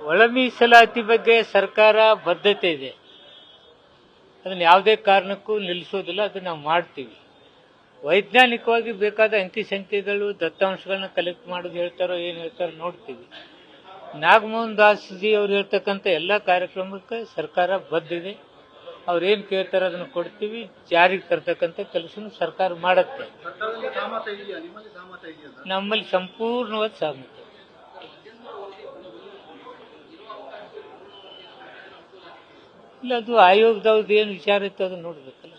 ಒಳ ಮೀಸಲಾತಿ ಬಗ್ಗೆ ಸರ್ಕಾರ ಬದ್ಧತೆ ಇದೆ. ಅದನ್ನು ಯಾವುದೇ ಕಾರಣಕ್ಕೂ ನಿಲ್ಲಿಸೋದಿಲ್ಲ. ಅದು ನಾವು ಮಾಡ್ತೀವಿ. ವೈಜ್ಞಾನಿಕವಾಗಿ ಬೇಕಾದ ಅಂಕಿ ಸಂಖ್ಯೆಗಳು ದತ್ತಾಂಶಗಳನ್ನ ಕಲೆಕ್ಟ್ ಮಾಡೋದು ಹೇಳ್ತಾರೋ ಏನು ಹೇಳ್ತಾರೋ ನೋಡ್ತೀವಿ. ನಾಗಮೋಹನ್ ದಾಸ್ ಜಿ ಅವ್ರು ಹೇಳ್ತಕ್ಕಂಥ ಎಲ್ಲ ಕಾರ್ಯಕ್ರಮಕ್ಕೆ ಸರ್ಕಾರ ಬದ್ಧಿದೆ. ಅವ್ರೇನು ಕೇಳ್ತಾರೋ ಅದನ್ನು ಕೊಡ್ತೀವಿ. ಜಾರಿಗೆ ತರ್ತಕ್ಕಂಥ ಕೆಲಸನೂ ಸರ್ಕಾರ ಮಾಡುತ್ತೆ. ನಮ್ಮಲ್ಲಿ ಸಂಪೂರ್ಣವಾದ ಸಹಮತ. ಇಲ್ಲ, ಅದು ಆಯೋಗದವ್ರದ್ದು ಏನು ವಿಚಾರ ಇತ್ತು ಅದನ್ನು ನೋಡ್ಬೇಕಲ್ಲ.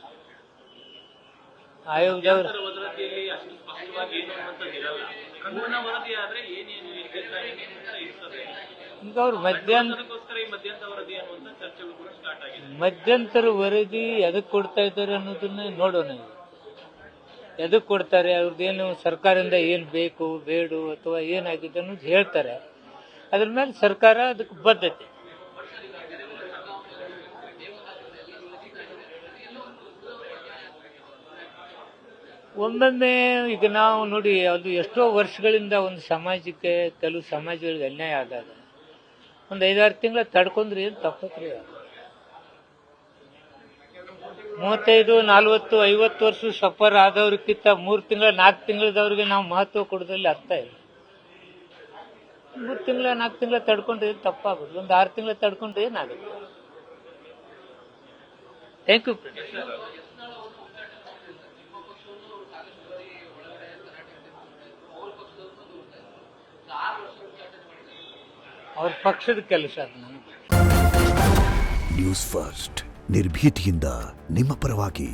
ಆಯೋಗದವ್ರು ಈಗ ಅವ್ರು ಮಧ್ಯಂತರ ವರದಿ ಎದಕ್ಕೆ ಕೊಡ್ತಾ ಇದ್ದಾರೆ ಅನ್ನೋದನ್ನ ನೋಡೋಣ. ಎದಕ್ಕೆ ಕೊಡ್ತಾರೆ, ಅವ್ರದ್ದೇನು ಸರ್ಕಾರದಿಂದ ಏನು ಬೇಕು ಬೇಡ ಅಥವಾ ಏನಾಗಿದೆ ಅನ್ನೋದು ಹೇಳ್ತಾರೆ. ಅದ್ರ ಮೇಲೆ ಸರ್ಕಾರ ಅದಕ್ಕೆ ಬದ್ಧತೆ. ಒಮ್ಮೊಮ್ಮೆ ಈಗ ನಾವು ನೋಡಿ, ಅದು ಎಷ್ಟೋ ವರ್ಷಗಳಿಂದ ಒಂದು ಸಮಾಜಕ್ಕೆ ಕೆಲವು ಸಮಾಜಗಳಿಗೆ ಅನ್ಯಾಯ ಆದಾಗ ಒಂದು 5-6 ತಿಂಗಳ ತಡ್ಕೊಂಡ್ರೆ ಏನು ತಪ್ಪತ್ರಿ. 35, 40, 50 ವರ್ಷ ಸಫರ್ ಆದವ್ರಿಗಿಂತ 3 ತಿಂಗಳ 4 ತಿಂಗಳದವ್ರಿಗೆ ನಾವು ಮಹತ್ವ ಕೊಡೋದ್ರಲ್ಲಿ ಅರ್ಥ ಇಲ್ಲ. 3 ತಿಂಗಳ 4 ತಿಂಗಳ ತಡ್ಕೊಂಡ್ರೆ ಏನು ತಪ್ಪಾಗೋದು. ಒಂದು 6 ತಿಂಗಳ ತಡ್ಕೊಂಡ್ರೆ ಏನಾಗುತ್ತೆ. Thank you. ಅವ್ರ ಪಕ್ಷದ ಕೆಲಸ. ನ್ಯೂಸ್ ಫಸ್ಟ್ ನಿರ್ಭೀತಿಯಿಂದ ನಿಮ್ಮ ಪರವಾಗಿ.